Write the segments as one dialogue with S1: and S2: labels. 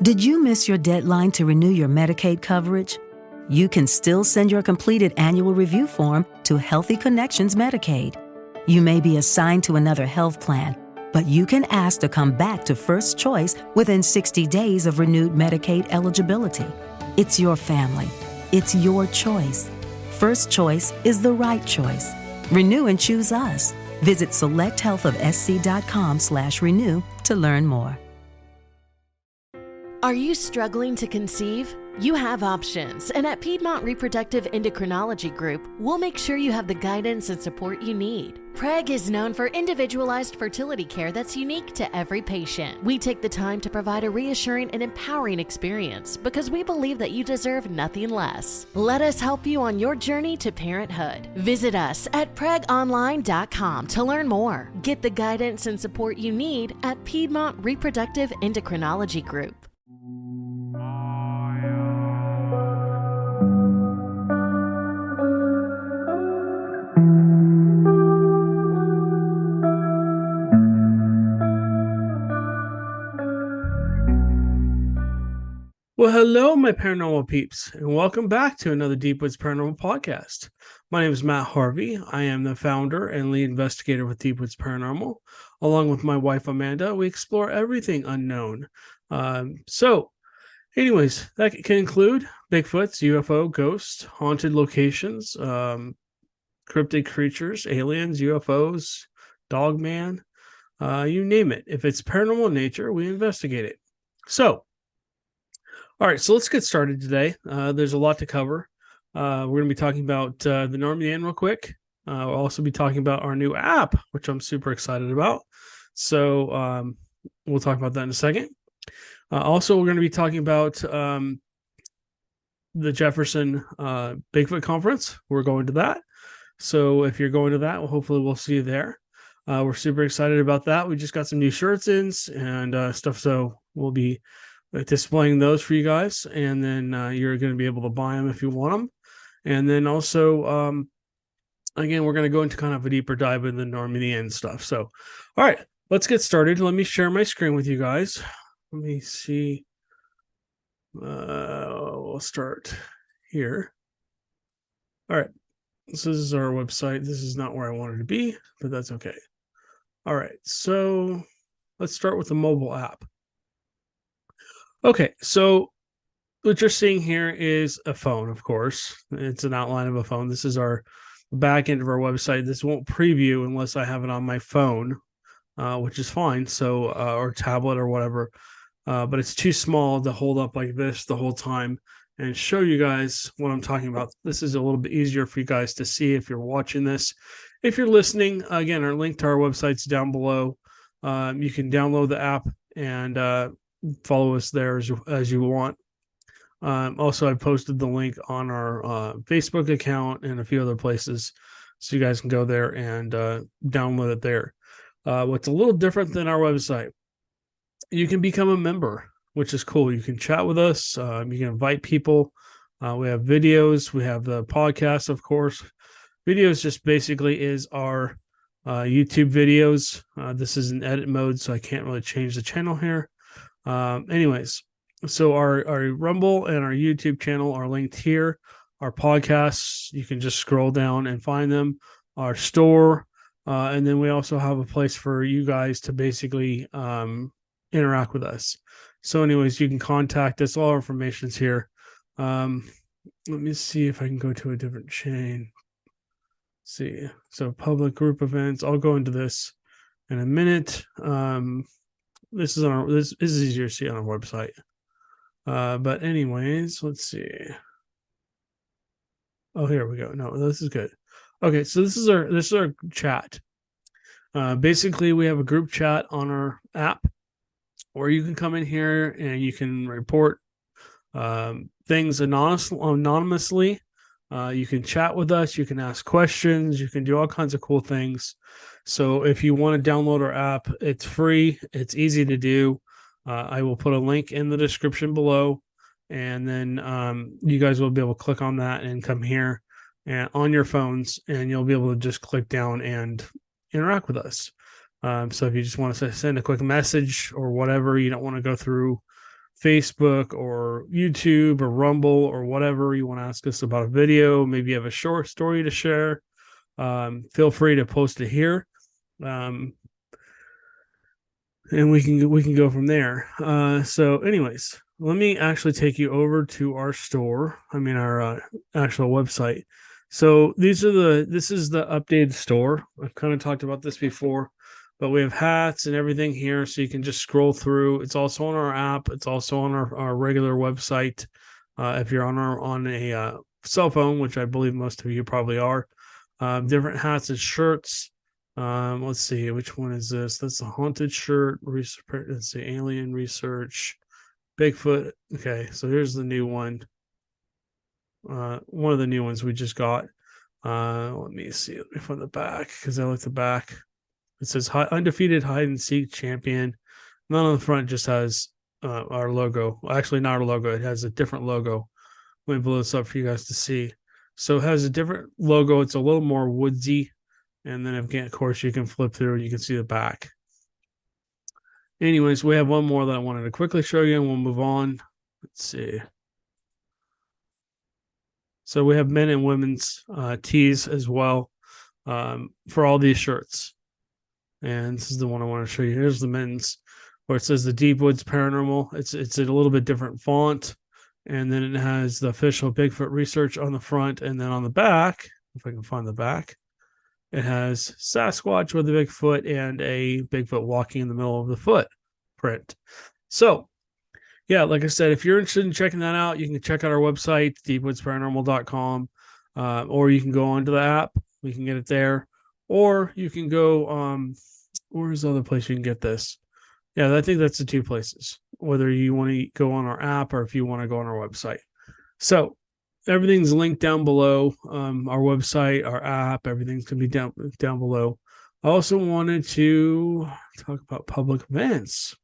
S1: Did you miss your deadline to renew your Medicaid coverage? You can still send your completed annual review form to Healthy Connections Medicaid. You may be assigned to another health plan, but you can ask to come back to First Choice within 60 days of renewed Medicaid eligibility. It's your family. It's your choice. First Choice is the right choice. Renew and choose us. Visit selecthealthofsc.com/renew to learn more.
S2: Are you struggling to conceive? You have options, and at Piedmont Reproductive Endocrinology Group, we'll make sure you have the guidance and support you need. PREG is known for individualized fertility care that's unique to every patient. We take the time to provide a reassuring and empowering experience because we believe that you deserve nothing less. Let us help you on your journey to parenthood. Visit us at pregonline.com to learn more. Get the guidance and support you need at Piedmont Reproductive Endocrinology Group.
S3: Well, hello, my paranormal peeps, and welcome back to another Deep Woods Paranormal podcast. My name is Matt Harvey. I am the founder and lead investigator with Deep Woods Paranormal. Along with my wife, Amanda, we explore everything unknown. Anyways, that can include Bigfoots, UFO, ghosts, haunted locations, cryptid creatures, aliens, UFOs, Dogman, you name it. If it's paranormal in nature, we investigate it. All right, so let's get started today. There's a lot to cover. We're going to be talking about the Normandy Inn real quick. We'll also be talking about our new app, which I'm super excited about. So we'll talk about that in a second. Also, we're going to be talking about the Jefferson Bigfoot Conference. We're going to that. So if you're going to that, hopefully we'll see you there. We're super excited about that. We just got some new shirts in and stuff, so we'll be displaying those for you guys, and then you're going to be able to buy them if you want them. And then also, again, we're going to go into kind of a deeper dive into the Normandy Inn stuff. So, all right, let's get started. Let me share my screen with you guys. Let me see. We'll start here. All right, this is our website. This is not where I wanted to be, but that's okay. All right, so let's start with the mobile app. Okay, so what you're seeing here is a phone, of course. It's an outline of a phone. This is our back end of our website. This won't preview unless I have it on my phone, which is fine. So, or tablet or whatever. But it's too small to hold up like this the whole time and show you guys what I'm talking about. This is a little bit easier for you guys to see if you're watching this. If you're listening, again, our link to our website's down below. You can download the app and follow us there as you want. Also, I posted the link on our Facebook account and a few other places, so you guys can go there and download it there. What's a little different than our website, you can become a member, which is cool. You can chat with us. You can invite people. We have videos. We have the podcast, of course. Videos just basically is our YouTube videos. This is in edit mode, so I can't really change the channel here. Anyways, so our Rumble and our YouTube channel are linked here. Our podcasts, you can just scroll down and find them. Our store, and then we also have a place for you guys to basically interact with us. So anyways, you can contact us. All our information's here. Let me see if I can go to a different chain. Let's see, so public group events. I'll go into this in a minute. This is easier to see on our website. But anyways, let's see. Oh, here we go. No, this is good. Okay, so this is our chat. Basically, we have a group chat on our app where you can come in here and you can report things anonymously. You can chat with us. You can ask questions. You can do all kinds of cool things. So if you want to download our app, it's free. It's easy to do. I will put a link in the description below, and then you guys will be able to click on that and come here and on your phones, and you'll be able to just click down and interact with us. So if you just want to send a quick message or whatever, you don't want to go through Facebook or YouTube or Rumble or whatever. You want to ask us about a video, maybe you have a short story to share, feel free to post it here. And we can go from there. So anyways, let me actually take you over to our store. I mean, our actual website. So this is the updated store. I've kind of talked about this before, but we have hats and everything here, so you can just scroll through. It's also on our app. It's also on our regular website. If you're on a cell phone, which I believe most of you probably are, different hats and shirts. Let's see, which one is this? That's the haunted shirt. Let's see, alien research, Bigfoot. Okay, so here's the new one. One of the new ones we just got. Let me see. Let me find the back, because I like the back. It says undefeated hide and seek champion. Not on the front, just has our logo. Well, actually, not our logo. It has a different logo. Let me blow this up for you guys to see. So it has a different logo. It's a little more woodsy. And then again, of course, you can flip through and you can see the back. Anyways, we have one more that I wanted to quickly show you, and we'll move on. Let's see. So we have men and women's tees as well for all these shirts. And this is the one I want to show you. Here's the men's, where it says the Deep Woods Paranormal. It's a little bit different font. And then it has the official Bigfoot research on the front. And then on the back, if I can find the back, it has Sasquatch with a Bigfoot and a Bigfoot walking in the middle of the footprint. So, yeah, like I said, if you're interested in checking that out, you can check out our website, deepwoodsparanormal.com, or you can go onto the app. We can get it there. Or you can go, where's the other place you can get this? Yeah, I think that's the two places, whether you want to go on our app or if you want to go on our website. So, everything's linked down below. Our website, our app, everything's going to be down below. I also wanted to talk about public events.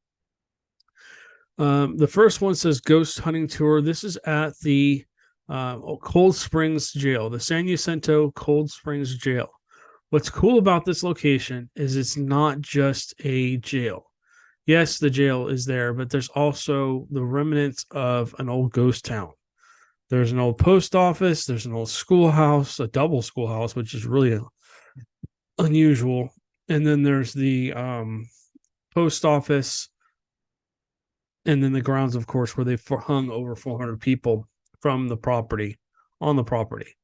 S3: The first one says Ghost Hunting Tour. This is at the Cold Springs Jail, the San Jacinto Cold Springs Jail. What's cool about this location is it's not just a jail. Yes, the jail is there, but there's also the remnants of an old ghost town. There's an old post office. There's an old schoolhouse, a double schoolhouse, which is really unusual. And then there's the post office. And then the grounds, of course, where they hung over 400 people from the property, on the property.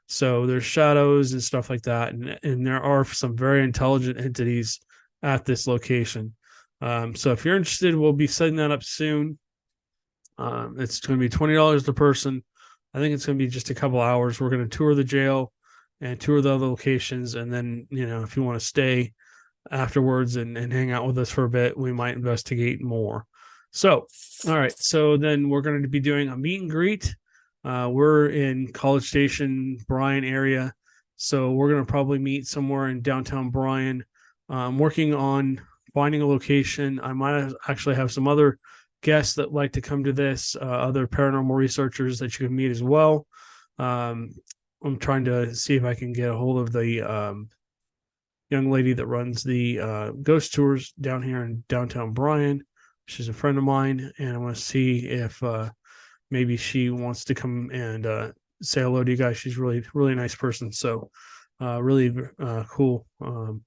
S3: So there's shadows and stuff like that. And there are some very intelligent entities at this location. So if you're interested, we'll be setting that up soon. It's going to be $20 a person. I think it's going to be just a couple hours. We're going to tour the jail and tour the other locations. And then, if you want to stay afterwards and hang out with us for a bit, we might investigate more. So, all right. So then we're going to be doing a meet and greet. We're in College Station, Bryan area. So we're going to probably meet somewhere in downtown Bryan. I'm working on finding a location. I might actually have some other guests that like to come to this, other paranormal researchers that you can meet as well. I'm trying to see if I can get a hold of the young lady that runs the ghost tours down here in downtown Bryan. She's a friend of mine, and I want to see if maybe she wants to come and say hello to you guys. She's really, really nice person. So really cool. And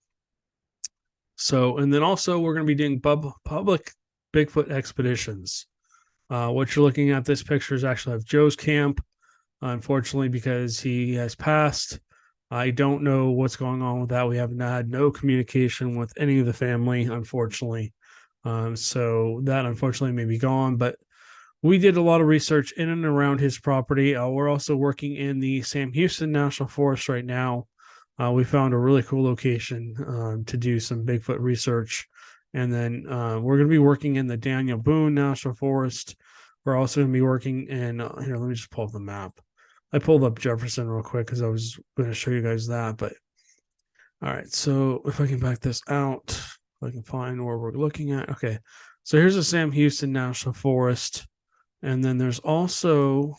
S3: then also we're going to be doing public Bigfoot expeditions. What you're looking at, this picture is actually of Joe's camp. Unfortunately, because he has passed, I don't know what's going on with that. We have had no communication with any of the family, unfortunately. So that unfortunately may be gone, but we did a lot of research in and around his property. We're also working in the Sam Houston National Forest right now. We found a really cool location to do some Bigfoot research. And then we're going to be working in the Daniel Boone National Forest. We're also going to be working in, here, let me just pull up the map. I pulled up Jefferson real quick because I was going to show you guys that. But all right, so if I can back this out, if I can find where we're looking at. Okay, so here's the Sam Houston National Forest. And then there's also,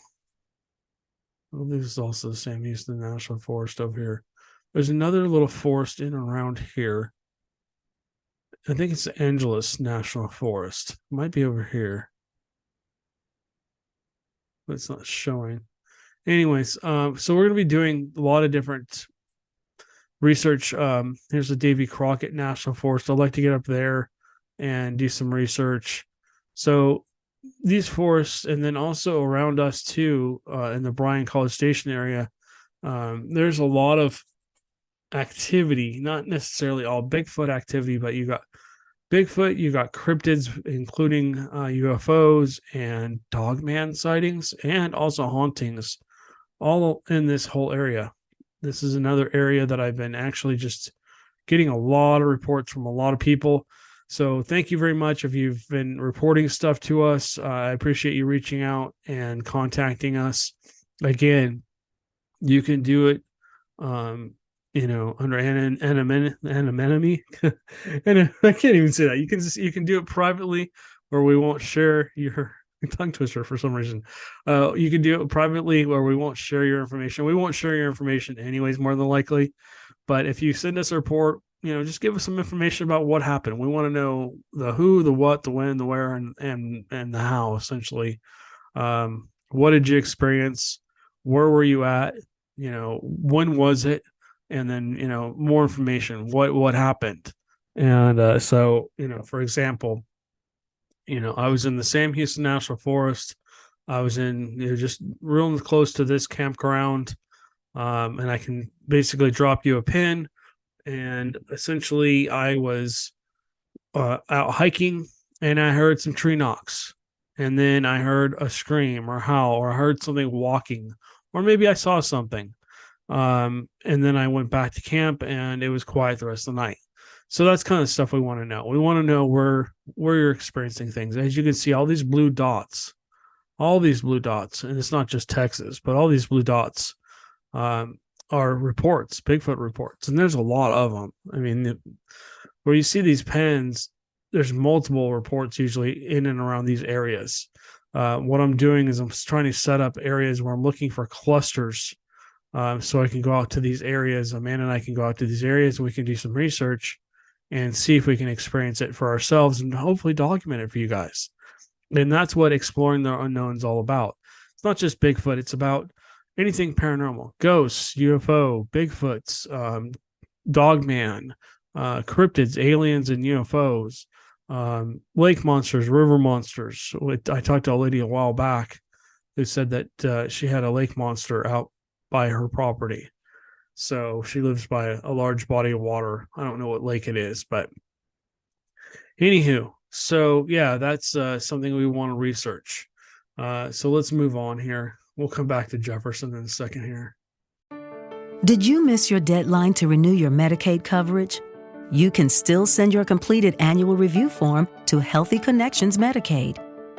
S3: well, this is also the Sam Houston National Forest over here. There's another little forest in and around here. I think it's the Angeles National Forest. It might be over here. but it's not showing. Anyways, so we're going to be doing a lot of different research. Here's the Davy Crockett National Forest. I'd like to get up there and do some research. So these forests, and then also around us too, in the Bryan College Station area, there's a lot of activity, not necessarily all Bigfoot activity, but you got Bigfoot, you got cryptids, including UFOs and Dogman sightings, and also hauntings, all in this whole area. This is another area that I've been actually just getting a lot of reports from a lot of people. So thank you very much if you've been reporting stuff to us. I appreciate you reaching out and contacting us. Again, you can do it, under anonymity. And I can't even say that. You can do it privately, where we won't share your tongue twister for some reason. You can do it privately, where we won't share your information. We won't share your information anyways, more than likely. But if you send us a report, just give us some information about what happened. We want to know the who, the what, the when, the where, and the how, essentially. What did you experience? Where were you at? When was it? And then, more information. What happened? And so, for example, I was in the Sam Houston National Forest. I was in just real close to this campground, and I can basically drop you a pin. And essentially, I was out hiking, and I heard some tree knocks, and then I heard a scream or howl, or I heard something walking, or maybe I saw something. And then I went back to camp, and it was quiet the rest of the night. So that's kind of stuff we want to know. We want to know where you're experiencing things. As you can see, all these blue dots, and it's not just Texas, but all these blue dots are reports, Bigfoot reports, and there's a lot of them. I mean, where you see these pens, there's multiple reports usually in and around these areas. What I'm doing is I'm trying to set up areas where I'm looking for clusters, so I can go out to these areas. Amanda and I can go out to these areas, and we can do some research and see if we can experience it for ourselves and hopefully document it for you guys. And that's what exploring the unknown is all about. It's not just Bigfoot. It's about anything paranormal: ghosts, UFO, Bigfoots, Dogman, cryptids, aliens, and UFOs, lake monsters, river monsters. I talked to a lady a while back who said that she had a lake monster out by her property. So she lives by a large body of water. I don't know what lake it is, but anywho, so yeah, that's something we want to research. So let's move on here. We'll come back to Jefferson in a second here.
S1: Did you miss your deadline to renew your Medicaid coverage? You can still send your completed annual review form to Healthy Connections Medicaid.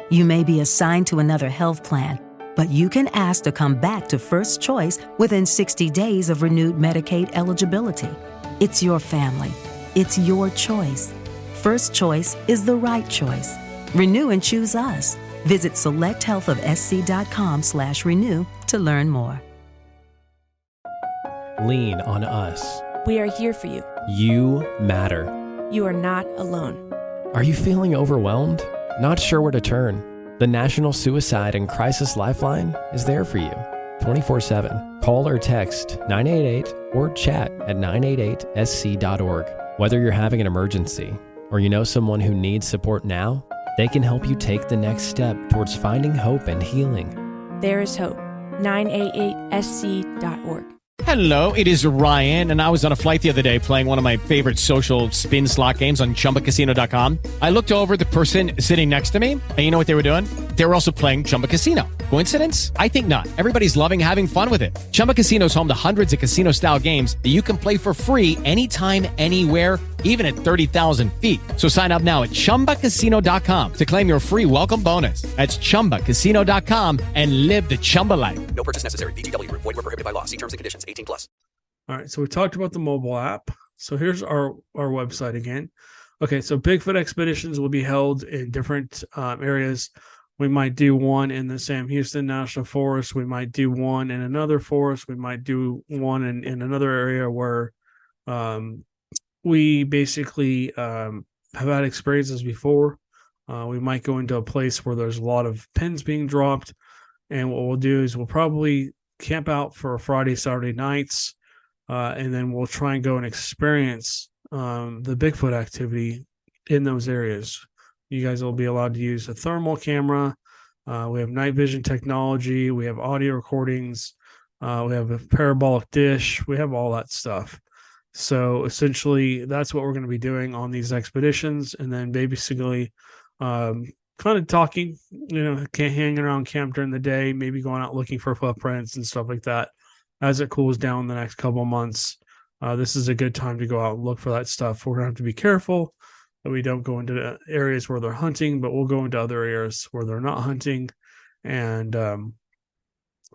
S1: You may be assigned to another health plan, but you can ask to come back to First Choice within 60 days of renewed Medicaid eligibility. It's your family. It's your choice. First Choice is the right choice. Renew and choose us. Visit selecthealthofsc.com/renew to learn more.
S4: Lean on us.
S5: We are here for you.
S4: You matter.
S5: You are not alone.
S4: Are you feeling overwhelmed? Not sure where to turn? The National Suicide and Crisis Lifeline is there for you 24/7. Call or text 988 or chat at 988sc.org. Whether you're having an emergency or you know someone who needs support now, they can help you take the next step towards finding hope and healing.
S5: There is hope. 988sc.org.
S6: Hello, it is Ryan, and I was on a flight the other day playing one of my favorite social spin slot games on ChumbaCasino.com. I looked over at the person sitting next to me, and you know what they were doing? They were also playing Chumba Casino. Coincidence? I think not. Everybody's loving having fun with it. Chumba Casino is home to hundreds of casino-style games that you can play for free anytime, anywhere, even at 30,000 feet. So sign up now at ChumbaCasino.com to claim your free welcome bonus. That's ChumbaCasino.com and live the Chumba life.
S7: No purchase necessary. VGW. Void where prohibited by law. See terms and conditions. 18+.
S3: All right, so we talked about the mobile app. So here's our website again. Okay, so Bigfoot expeditions will be held in different areas. We might do one in the Sam Houston National Forest. We might do one in another forest. We might do one in another area where we basically have had experiences before. We might go into a place where there's a lot of pins being dropped. And what we'll do is we'll probably camp out for Friday, Saturday nights, and then we'll try and go and experience the Bigfoot activity in those areas. You guys will be allowed to use a thermal camera. We have night vision technology. We have audio recordings. We have a parabolic dish. We have all that stuff. So essentially, that's what we're going to be doing on these expeditions. And then basically, kind of talking, hanging around camp during the day, maybe going out looking for footprints and stuff like that. As it cools down the next couple of months, this is a good time to go out and look for that stuff. We're going to have to be careful that we don't go into areas where they're hunting, but we'll go into other areas where they're not hunting, and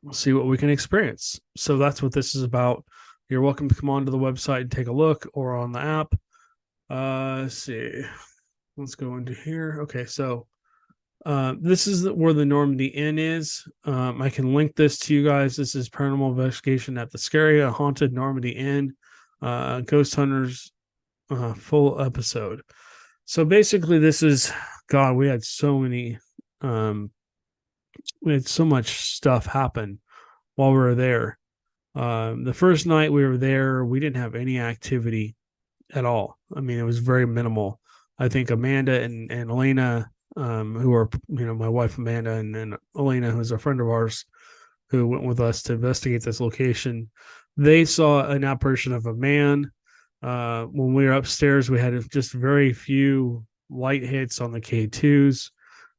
S3: we'll see what we can experience. So that's what this is about. You're welcome to come onto the website and take a look, or on the app. Let's see. Let's go into here. Okay, so this is where the Normandy Inn is. I can link this to you guys. This is Paranormal Investigation at the Scary Haunted Normandy Inn, Ghost Hunters full episode. So basically, this is, God, we had so much stuff happen while we were there. The first night we were there, we didn't have any activity at all. I mean, it was very minimal. I think Amanda and Elena, who are, my wife Amanda and Elena, who's a friend of ours, who went with us to investigate this location, they saw an apparition of a man. When we were upstairs, we had just very few light hits on the K2s,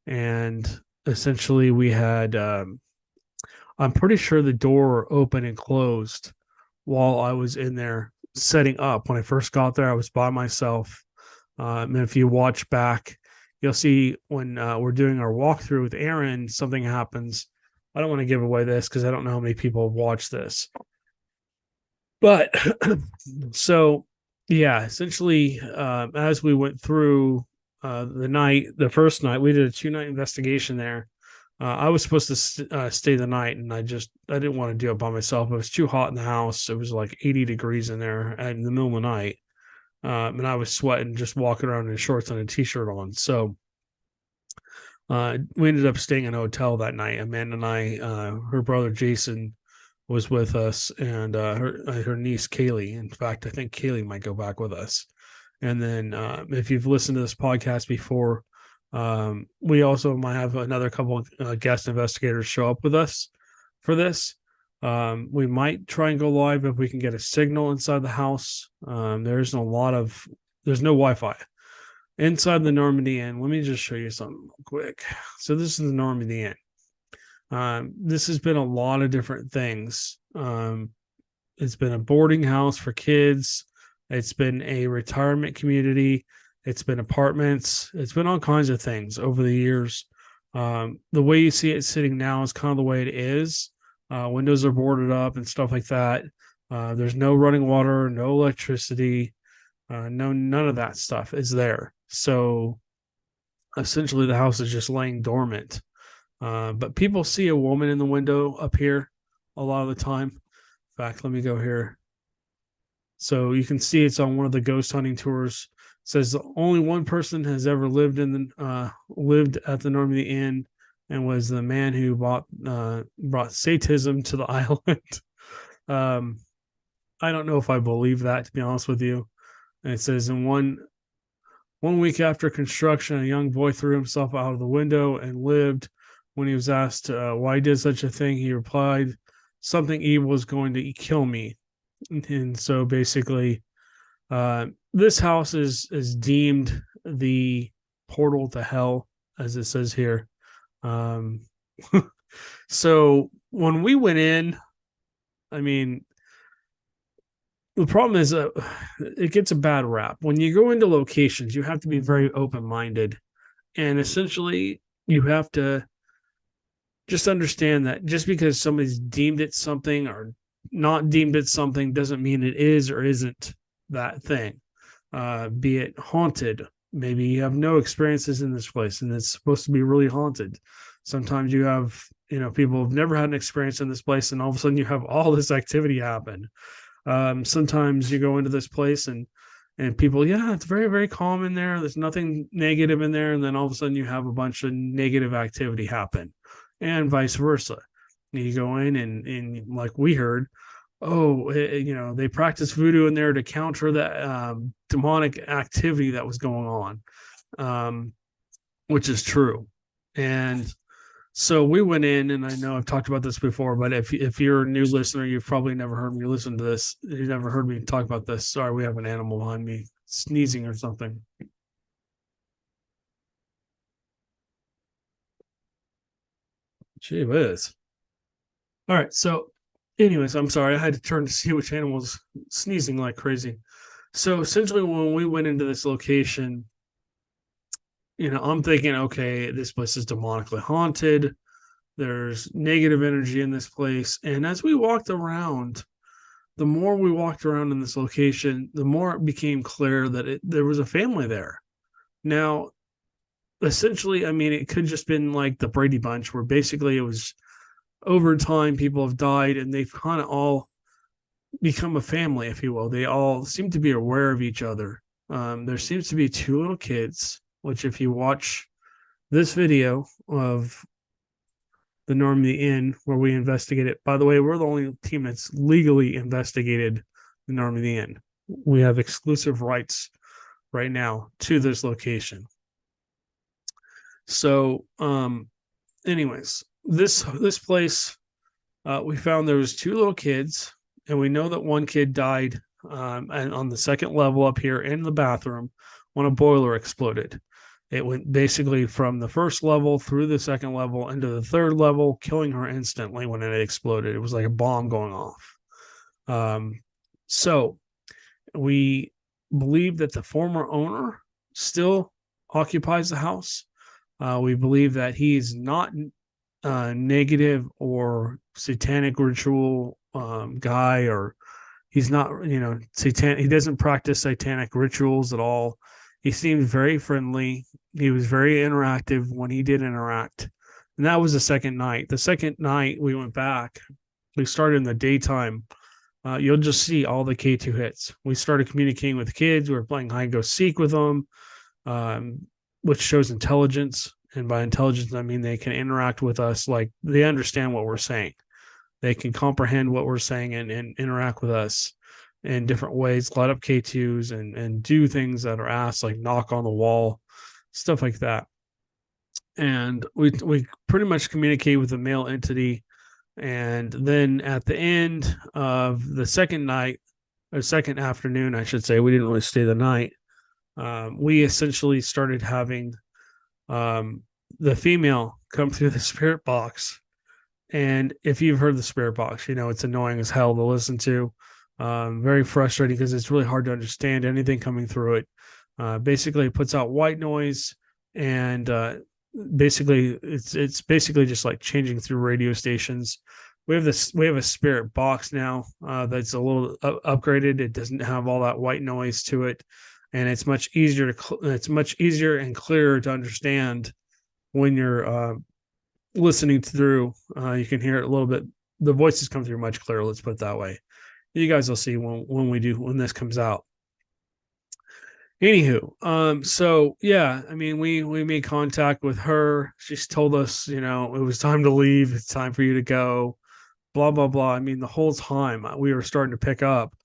S3: and essentially we had, I'm pretty sure the door opened and closed while I was in there setting up. When I first got there, I was by myself. And if you watch back, you'll see when we're doing our walkthrough with Aaron, something happens. I don't want to give away this because I don't know how many people have watched this. But so, yeah, essentially, as we went through the first night, we did a 2-night investigation there. I was supposed to stay the night, and I didn't want to do it by myself. It was too hot in the house. It was like 80 degrees in there in the middle of the night. And I was sweating just walking around in shorts and a t-shirt on. So we ended up staying in a hotel that night. Amanda and I, her brother Jason was with us, and her niece Kaylee. In fact, I think Kaylee might go back with us. And then if you've listened to this podcast before, we also might have another couple of guest investigators show up with us for this. We might try and go live if we can get a signal inside the house. There's no Wi-Fi inside the Normandy Inn. Let me just show you something real quick. So this is the Normandy Inn. This has been a lot of different things. It's been a boarding house for kids. It's been a retirement community. It's been apartments. It's been all kinds of things over the years. The way you see it sitting now is kind of the way it is. Windows are boarded up and stuff like that. There's no running water, no electricity, none of that stuff is there. So essentially the house is just laying dormant. But people see a woman in the window up here a lot of the time. In fact, let me go here. So you can see it's on one of the ghost hunting tours. It says only one person has ever lived at the Normandy Inn, and was the man who brought Satanism to the island. I don't know if I believe that, to be honest with you. And it says in one week after construction, a young boy threw himself out of the window and lived. When he was asked why he did such a thing, he replied, "Something evil is going to kill me." And so basically, this house is deemed the portal to hell, as it says here. So when we went in, I mean, the problem is it gets a bad rap. When you go into locations, you have to be very open-minded, and essentially you have to just understand that just because somebody's deemed it something or not deemed it something doesn't mean it is or isn't that thing. Be it haunted. Maybe you have no experiences in this place and it's supposed to be really haunted. Sometimes you have, people have never had an experience in this place and all of a sudden you have all this activity happen. Sometimes you go into this place and people, it's very, very calm in there. There's nothing negative in there. And then all of a sudden you have a bunch of negative activity happen. and vice versa. You go in and like we heard, they practice voodoo in there to counter that demonic activity that was going on, which is true. And so we went in, and I know I've talked about this before, but if you're a new listener, you've probably never heard me listen to this. You've never heard me talk about this. Sorry, we have an animal behind me sneezing or something. Gee whiz. All right. So, anyways, I'm sorry. I had to turn to see which animal was sneezing like crazy. So, essentially, when we went into this location, I'm thinking, okay, this place is demonically haunted. There's negative energy in this place. And as we walked around, the more we walked around in this location, the more it became clear that there was a family there. Now, essentially, I mean, it could just been like the Brady Bunch, where basically it was over time, people have died and they've kind of all become a family, if you will. They all seem to be aware of each other. There seems to be two little kids, which if you watch this video of the Normandy Inn where we investigated, by the way, we're the only team that's legally investigated the Normandy Inn. We have exclusive rights right now to this location. So, anyways, this place, we found there was two little kids, and we know that one kid died and on the second level up here in the bathroom when a boiler exploded. It went basically from the first level through the second level into the third level, killing her instantly when it exploded. It was like a bomb going off. So we believe that the former owner still occupies the house. We believe that he's not negative or satanic ritual guy, or he's not, satanic. He doesn't practice satanic rituals at all. He seemed very friendly. He was very interactive when he did interact. And that was the second night. The second night we went back, we started in the daytime. You'll just see all the K2 hits. We started communicating with the kids. We were playing hide and go seek with them, which shows intelligence. And by intelligence, I mean they can interact with us, like they understand what we're saying. They can comprehend what we're saying and interact with us in different ways, light up K2s and do things that are asked, like knock on the wall, stuff like that. And we pretty much communicate with the male entity. And then at the end of the second night, or second afternoon, I should say, we didn't really stay the night. We essentially started having the female come through the spirit box. And if you've heard the spirit box, it's annoying as hell to listen to. Very frustrating because it's really hard to understand anything coming through it. Basically, it puts out white noise, and basically, it's basically just like changing through radio stations. We have a spirit box now that's a little upgraded. It doesn't have all that white noise to it, and it's much easier and clearer to understand when you're listening through. You can hear it a little bit. The voices come through much clearer. Let's put it that way. You guys will see when this comes out. Anywho, so yeah, I mean, we made contact with her. She's told us, it was time to leave. It's time for you to go. Blah blah blah. I mean, the whole time we were starting to pick up,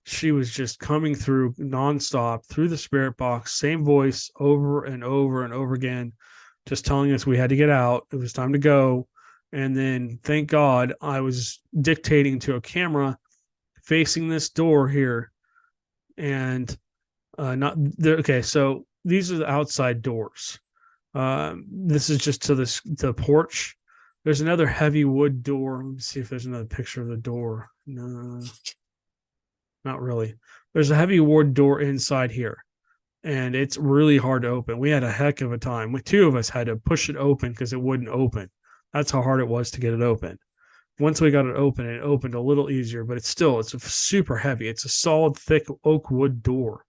S3: she was just coming through nonstop through the spirit box, same voice over and over and over again, just telling us we had to get out. It was time to go. And then, thank God, I was dictating to a camera facing this door here, and not there. Okay, so these are the outside doors. This is just to the porch. There's another heavy wood door. Let me see if there's another picture of the door. No, not really. There's a heavy wood door inside here, and it's really hard to open. We had a heck of a time. Two of us had to push it open because it wouldn't open. That's how hard it was to get it open. Once we got it opened a little easier, but it's super heavy. It's a solid, thick oak wood door.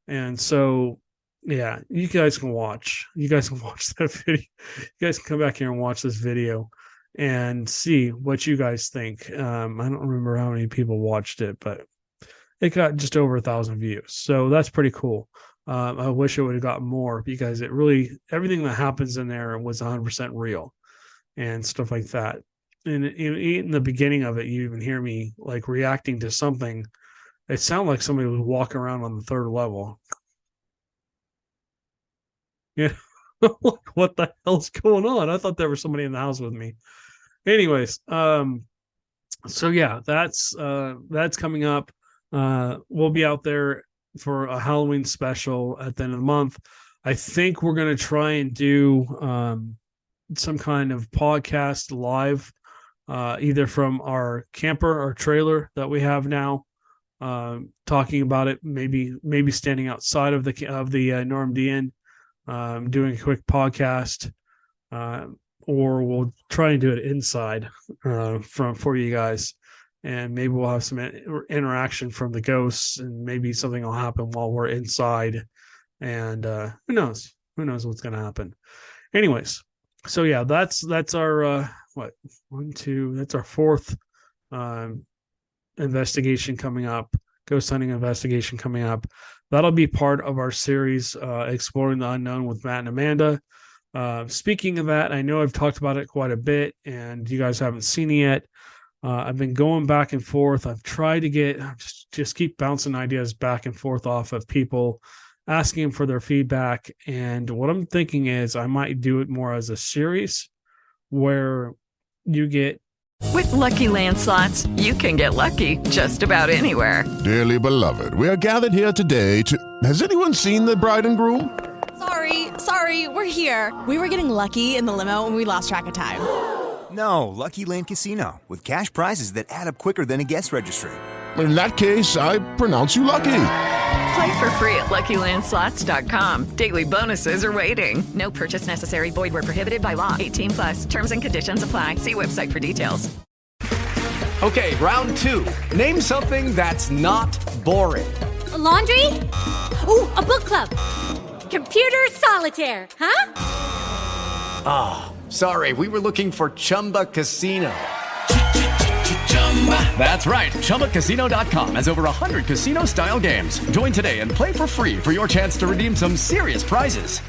S3: And so, yeah, you guys can watch that video. You guys can come back here and watch this video and see what you guys think. I don't remember how many people watched it, but it got just over 1,000 views. So that's pretty cool. I wish it would have got more because everything that happens in there was 100% real. and stuff like that. And in the beginning of it, you even hear me like reacting to something. It sounded like somebody was walking around on the third level. Yeah. Like, what the hell's going on? I thought there was somebody in the house with me. Anyways, so yeah, that's coming up. We'll be out there for a Halloween special at the end of the month. I think we're going to try and do some kind of podcast live, either from our camper or trailer that we have now, talking about it. Maybe standing outside of the Normandy Inn, doing a quick podcast, or we'll try and do it inside for you guys. And maybe we'll have some interaction from the ghosts, and maybe something will happen while we're inside. And who knows? Who knows what's going to happen? Anyways, so yeah, that's our that's our fourth investigation coming up, ghost hunting investigation coming up. That'll be part of our series, Exploring the Unknown with Matt and Amanda. Speaking of that, I know I've talked about it quite a bit, and you guys haven't seen it yet. I've been going back and forth. I've tried to just keep bouncing ideas back and forth off of people, asking for their feedback. And what I'm thinking is I might do it more as a series where you get...
S8: With Lucky Land Slots, you can get lucky just about anywhere.
S9: Dearly beloved, we are gathered here today to... Has anyone seen the bride and groom?
S10: Sorry, we're here. We were getting lucky in the limo and we lost track of time.
S11: No, Lucky Land Casino, with cash prizes that add up quicker than a guest registry.
S9: In that case, I pronounce you lucky.
S8: Play for free at LuckyLandSlots.com. Daily bonuses are waiting. No purchase necessary. Void where prohibited by law. 18+. Terms and conditions apply. See website for details.
S12: Okay, round two. Name something that's not boring.
S13: A laundry? Ooh, a book club. Computer solitaire, huh?
S12: Ah, sorry, we were looking for Chumba Casino. That's right, ChumbaCasino.com has over 100 casino-style games. Join today and play for free for your chance to redeem some serious prizes.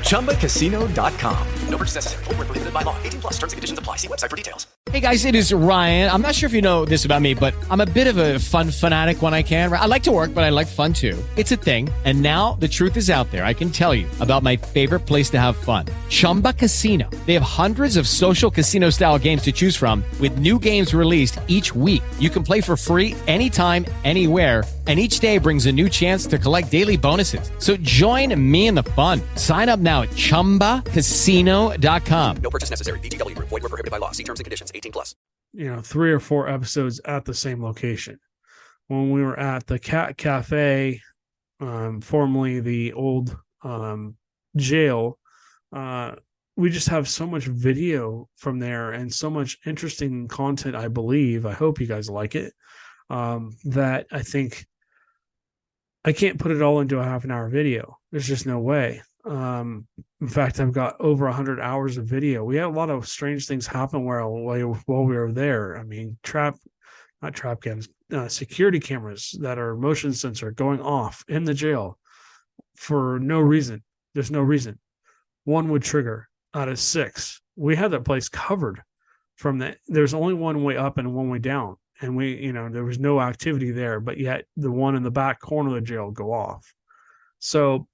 S12: ChumbaCasino.com.
S7: No purchase necessary. Void where prohibited by law. 18+. Terms and conditions apply. See website for details.
S6: Hey guys, it is Ryan. I'm not sure if you know this about me, but I'm a bit of a fun fanatic when I can. I like to work, but I like fun too. It's a thing. And now the truth is out there. I can tell you about my favorite place to have fun. Chumba Casino. They have hundreds of social casino style games to choose from with new games released each week. You can play for free anytime, anywhere. And each day brings a new chance to collect daily bonuses. So join me in the fun. Sign up now at ChumbaCasino.com.
S7: No purchase necessary. VGW. Void where prohibited by law. See terms and conditions. 18+.
S3: 3 or 4 episodes at the same location. When we were at the Cat Cafe, formerly the old jail, we just have so much video from there and so much interesting content, I believe. I hope you guys like it. That I think I can't put it all into a half an hour video. There's just no way. In fact, I've got over 100 hours of video. We had a lot of strange things happen while we were there. I mean, not trap cams, security cameras that are motion sensor going off in the jail for no reason. There's no reason. One would trigger out of 6. We had that place covered from that. There's only one way up and one way down. And there was no activity there, but yet the one in the back corner of the jail go off. So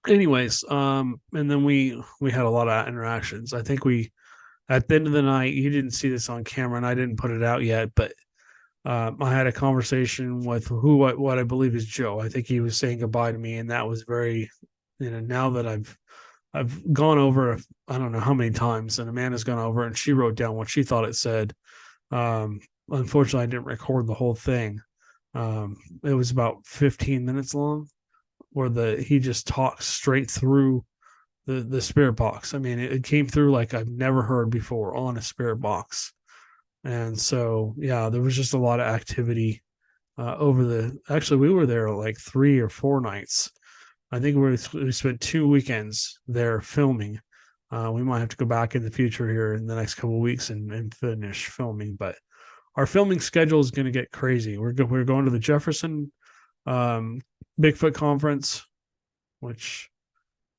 S3: anyways, and then we had a lot of interactions. I think at the end of the night, you didn't see this on camera and I didn't put it out yet, but I had a conversation with what I believe is Joe. I think he was saying goodbye to me, and that was very, now that I've gone over, I don't know how many times, and Amanda's gone over and she wrote down what she thought it said. Unfortunately, I didn't record the whole thing. It was about 15 minutes long, where he just talks straight through the spirit box. I mean, it came through like I've never heard before on a spirit box. And so, yeah, there was just a lot of activity actually, we were there like 3 or 4 nights. I think we spent 2 weekends there filming. We might have to go back in the future here in the next couple of weeks and finish filming, but our filming schedule is going to get crazy. We're going to the Jefferson Bigfoot Conference, which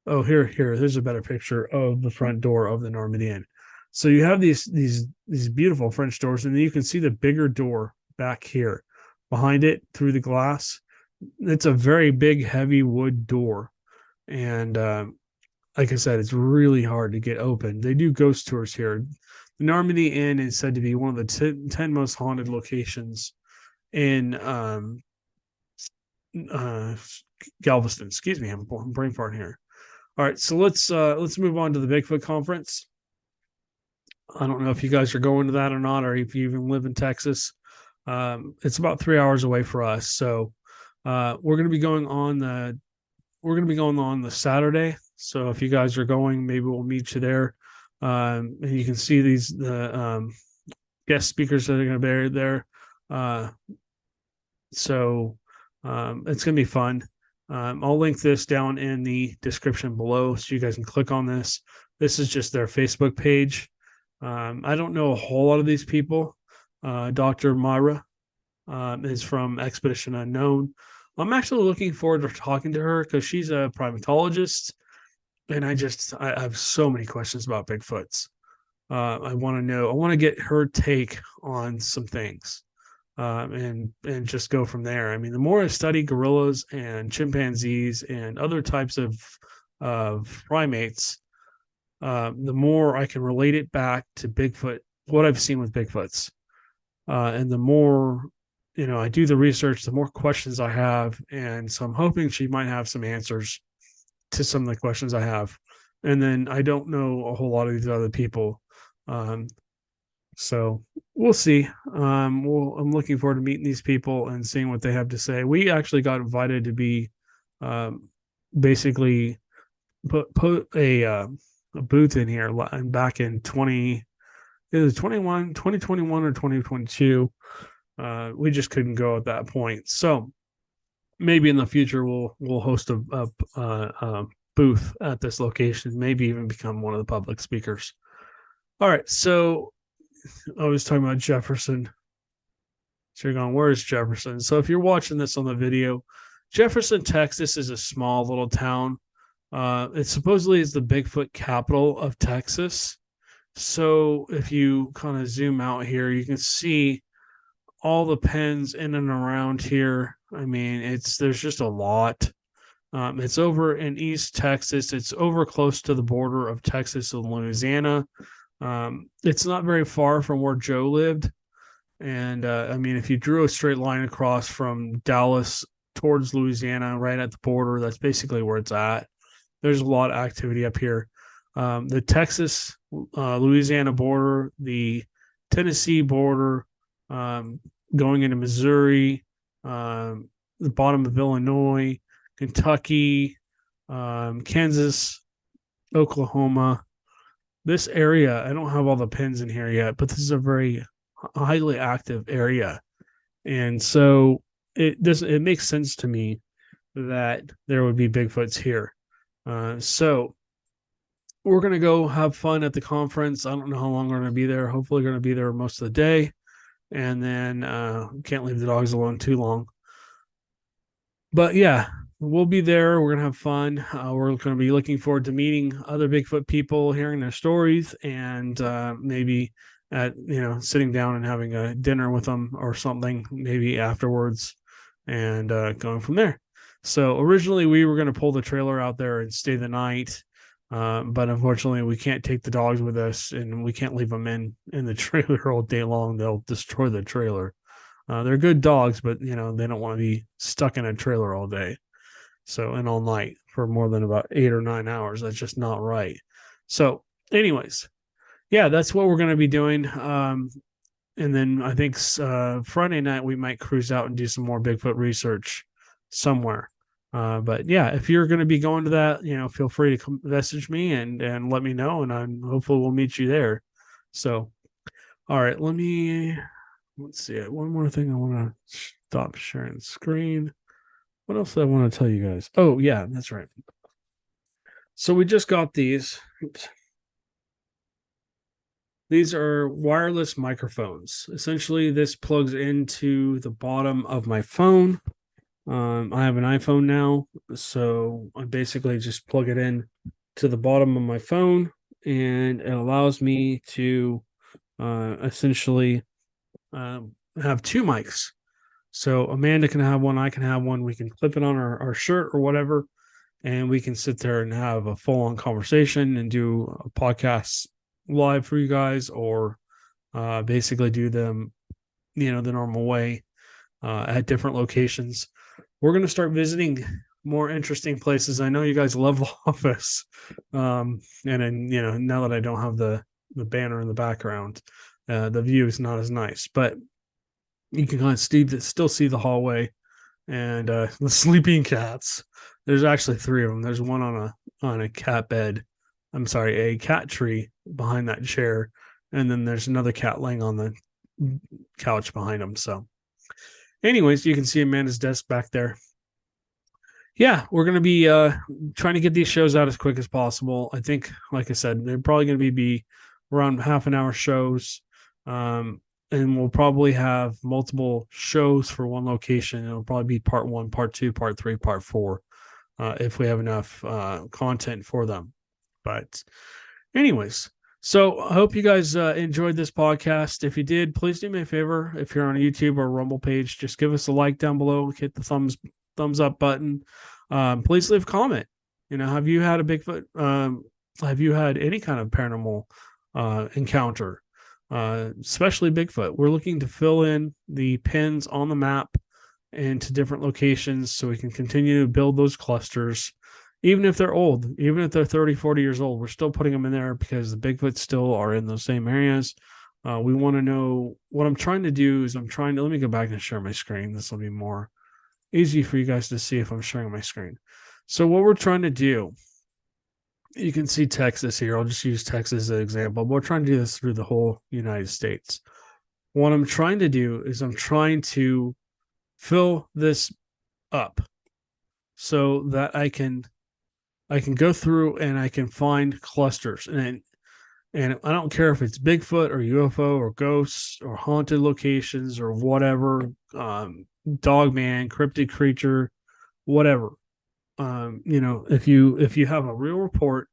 S3: Oh, here's a better picture of the front door of the Normandy Inn. So you have these beautiful French doors, and then you can see the bigger door back here behind it through the glass. It's a very big, heavy wood door, and like I said, it's really hard to get open. They do ghost tours here. The Normandy Inn is said to be one of the 10 most haunted locations in Galveston. Excuse me, I'm brain farting here. All right, so let's move on to the Bigfoot Conference. I don't know if you guys are going to that or not, or if you even live in Texas. It's about 3 hours away for us, so we're going to be going on the Saturday. So if you guys are going, maybe we'll meet you there, and you can see the guest speakers that are going to be there. So it's going to be fun. I'll link this down in the description below so you guys can click on this. This is just their Facebook page. I don't know a whole lot of these people. Dr. Myra is from Expedition Unknown. I'm actually looking forward to talking to her because she's a primatologist, and I have so many questions about Bigfoots. I want to get her take on some things. And just go from there. I mean, the more I study gorillas and chimpanzees and other types of primates, the more I can relate it back to Bigfoot, what I've seen with Bigfoots. And the more, I do the research, the more questions I have. And so I'm hoping she might have some answers to some of the questions I have. And then I don't know a whole lot of these other people. So we'll see. I'm looking forward to meeting these people and seeing what they have to say. We actually got invited to be basically put a booth in here back in 2021 or 2022. We just couldn't go at that point. So maybe in the future we'll host a booth at this location, maybe even become one of the public speakers. All right, so I was talking about Jefferson. So you're going, where's Jefferson? So if you're watching this on the video, Jefferson, Texas is a small little town. It supposedly is the Bigfoot capital of Texas. So if you kind of zoom out here, you can see all the pens in and around here. I mean, there's just a lot. It's over in East Texas. It's over close to the border of Texas and Louisiana. It's not very far from where Joe lived. And I mean, if you drew a straight line across from Dallas towards Louisiana, right at the border, that's basically where it's at. There's a lot of activity up here. The Texas, Louisiana border, the Tennessee border, going into Missouri, the bottom of Illinois, Kentucky, Kansas, Oklahoma. This area, I don't have all the pins in here yet, but this is a very highly active area. And so it makes sense to me that there would be Bigfoots here. So we're going to go have fun at the conference. I don't know how long we're going to be there. Hopefully we're going to be there most of the day. And then can't leave the dogs alone too long. But yeah, we'll be there. We're going to have fun. We're going to be looking forward to meeting other Bigfoot people, hearing their stories, and maybe sitting down and having a dinner with them or something, maybe afterwards, and going from there. So originally we were going to pull the trailer out there and stay the night. But unfortunately we can't take the dogs with us, and we can't leave them in the trailer all day long. They'll destroy the trailer. They're good dogs, but they don't want to be stuck in a trailer all day. So, and all night for more than about 8 or 9 hours. That's just not right. So anyways, yeah, that's what we're going to be doing. And then I think Friday night we might cruise out and do some more Bigfoot research somewhere. But yeah, if you're going to be going to that, feel free to message me and let me know, and hopefully we'll meet you there. So, all right, let's see. One more thing I want to stop sharing the screen. What else do I want to tell you guys? Oh, yeah, that's right. So we just got these. Oops. These are wireless microphones. Essentially, this plugs into the bottom of my phone. I have an iPhone now, so I basically just plug it in to the bottom of my phone, and it allows me to essentially have two mics. So Amanda can have one, I can have one. We can clip it on our shirt or whatever, and we can sit there and have a full-on conversation and do a podcast live for you guys, or basically do them, the normal way at different locations. We're going to start visiting more interesting places. I know you guys love The Office, and then now that I don't have the banner in the background, the view is not as nice, but you can kind of still see the hallway and the sleeping cats. There's actually three of them. There's one on a cat bed. I'm sorry, a cat tree behind that chair, and then there's another cat laying on the couch behind him. So, anyways, you can see Amanda's desk back there. Yeah, we're going to be trying to get these shows out as quick as possible. I think, like I said, they're probably going to be around half an hour shows. And we'll probably have multiple shows for one location. It'll probably be part 1, part 2, part 3, part 4, if we have enough content for them. But anyways, so I hope you guys enjoyed this podcast. If you did, please do me a favor. If you're on a YouTube or Rumble page, just give us a like down below. Hit the thumbs up button. Please leave a comment. Have you had a Bigfoot? Have you had any kind of paranormal encounter? Especially Bigfoot. We're looking to fill in the pins on the map into different locations so we can continue to build those clusters. Even if they're old, even if they're 30, 40 years old, we're still putting them in there because the Bigfoot still are in those same areas. We want to know what I'm trying to do is let me go back and share my screen. This will be more easy for you guys to see if I'm sharing my screen. So what we're trying to do, you can see Texas here. I'll just use Texas as an example. But we're trying to do this through the whole United States. What I'm trying to do is I'm trying to fill this up so that I can go through and I can find clusters. And I don't care if it's Bigfoot or UFO or ghosts or haunted locations or whatever, Dogman, cryptid creature, whatever. If you have a real report,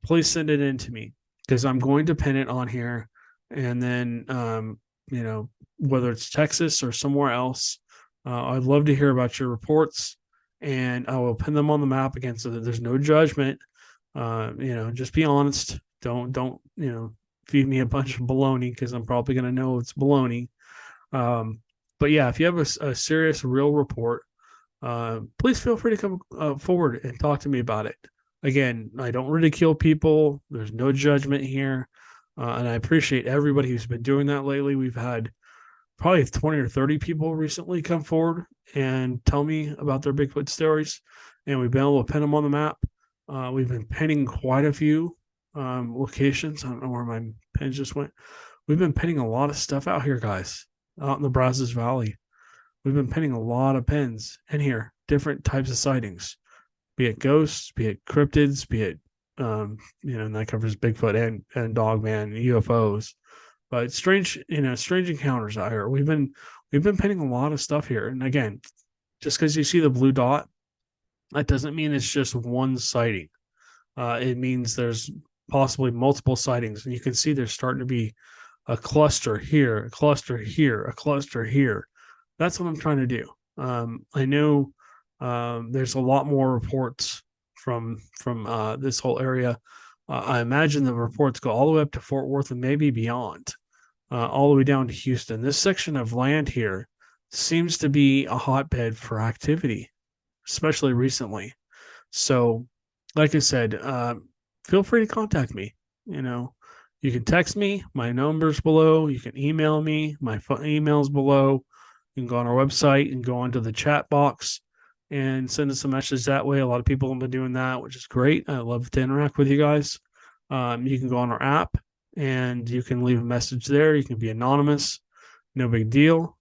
S3: please send it in to me because I'm going to pin it on here. And then, whether it's Texas or somewhere else, I'd love to hear about your reports, and I will pin them on the map again so that there's no judgment. Just be honest. Don't feed me a bunch of baloney because I'm probably going to know it's baloney. But yeah, if you have a serious, real report, please feel free to come forward and talk to me about it. Again, I don't ridicule people. There's no judgment here. And I appreciate everybody who's been doing that lately. We've had probably 20 or 30 people recently come forward and tell me about their Bigfoot stories. And we've been able to pin them on the map. We've been pinning quite a few locations. I don't know where my pins just went. We've been pinning a lot of stuff out here, guys, out in the Brazos Valley. We've been pinning a lot of pins in here, different types of sightings, be it ghosts, be it cryptids, be it, and that covers Bigfoot and Dogman, UFOs, but strange encounters out here. We've been pinning a lot of stuff here. And again, just because you see the blue dot, that doesn't mean it's just one sighting. It means there's possibly multiple sightings, and you can see there's starting to be a cluster here, a cluster here, a cluster here. That's what I'm trying to do. I know there's a lot more reports from this whole area. I imagine the reports go all the way up to Fort Worth and maybe beyond, all the way down to Houston. This section of land here seems to be a hotbed for activity, especially recently. So, like I said, feel free to contact me. You can text me. My number's below. You can email me. My email's below. You can go on our website and go onto the chat box and send us a message that way. A lot of people have been doing that, which is great. I love to interact with you guys. You can go on our app and you can leave a message there. You can be anonymous. No big deal.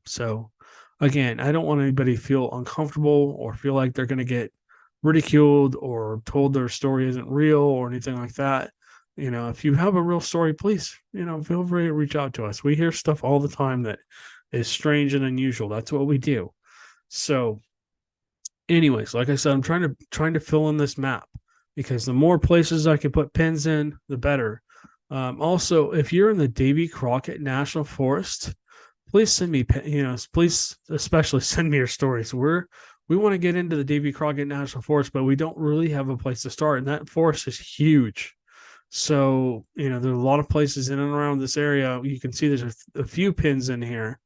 S3: So again, I don't want anybody to feel uncomfortable or feel like they're going to get ridiculed or told their story isn't real or anything like that. If you have a real story, please, feel free to reach out to us. We hear stuff all the time that is strange and unusual. That's what we do. So anyways, like I said, I'm trying to fill in this map, because the more places I can put pins in, the better. Also, if you're in the Davy Crockett National Forest, please send me, please especially send me your stories. We want to get into the Davy Crockett National Forest, but we don't really have a place to start, and that forest is huge. So, there's a lot of places in and around this area. You can see there's a few pins in here,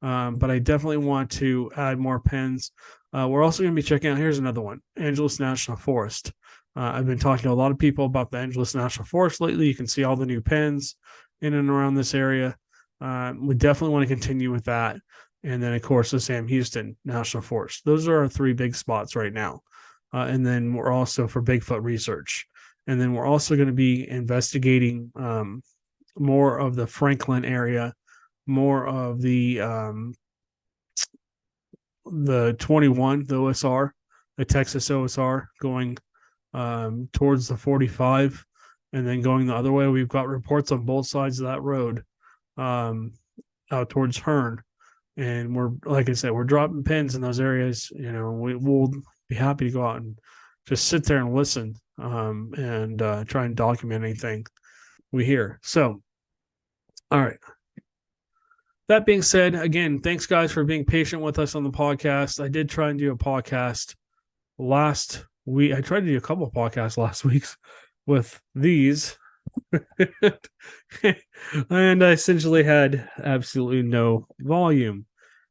S3: but I definitely want to add more pins. We're also going to be checking out, here's another one, Angeles National Forest. I've been talking to a lot of people about the Angeles National Forest lately. You can see all the new pins in and around this area. We definitely want to continue with that. And then, of course, the Sam Houston National Forest. Those are our 3 big spots right now. And then we're also for Bigfoot research. And then we're also going to be investigating more of the Franklin area, more of the 21, the OSR, the Texas OSR, going towards the 45, and then going the other way. We've got reports on both sides of that road out towards Hearn. And we're, like I said, we're dropping pins in those areas. We'll be happy to go out and just sit there and listen and try and document anything we hear. So, all right. That being said, again, thanks guys for being patient with us on the podcast. I did try and do a podcast last week. I tried to do a couple of podcasts last week with these. And I essentially had absolutely no volume.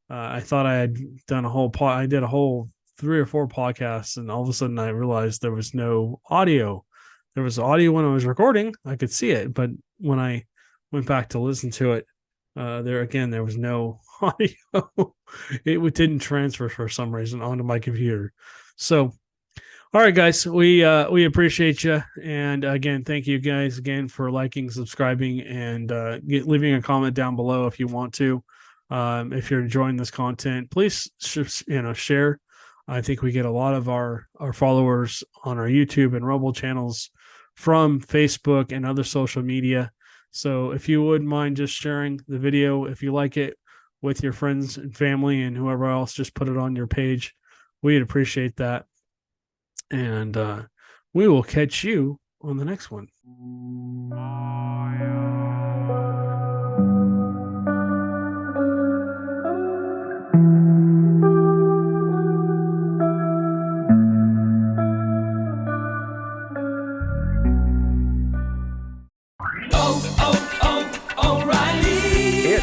S3: I thought I had done I did a whole 3 or 4 podcasts, and all of a sudden I realized there was no audio. There was audio when I was recording. I could see it, but when I went back to listen to it, there was no audio. It didn't transfer for some reason onto my computer. So, all right, guys, we appreciate you, and again, thank you guys again for liking, subscribing, and leaving a comment down below if you want to. If you're enjoying this content, please share. I think we get a lot of our followers on our YouTube and Rumble channels from Facebook and other social media. So if you wouldn't mind just sharing the video, if you like it, with your friends and family and whoever else, just put it on your page. We'd appreciate that. And we will catch you on the next one.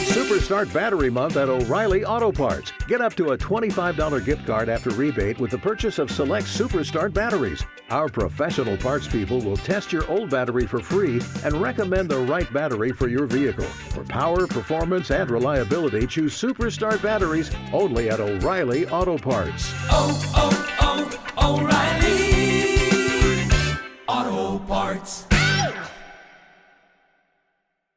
S14: Superstart Battery Month at O'Reilly Auto Parts. Get up to a $25 gift card after rebate with the purchase of select Superstart batteries. Our professional parts people will test your old battery for free and recommend the right battery for your vehicle. For power, performance, and reliability, choose Superstart batteries only at O'Reilly Auto Parts.
S15: O'Reilly Auto Parts.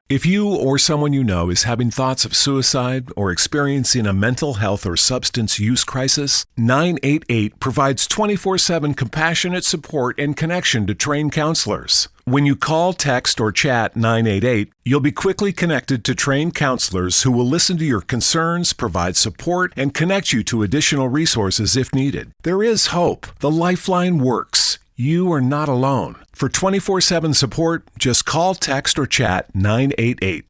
S16: If you or someone you know is having thoughts of suicide or experiencing a mental health or substance use crisis, 988 provides 24/7 compassionate support and connection to trained counselors. When you call, text, or chat 988, you'll be quickly connected to trained counselors who will listen to your concerns, provide support, and connect you to additional resources if needed. There is hope. The Lifeline works. You are not alone. For 24/7 support, just call, text, or chat 988.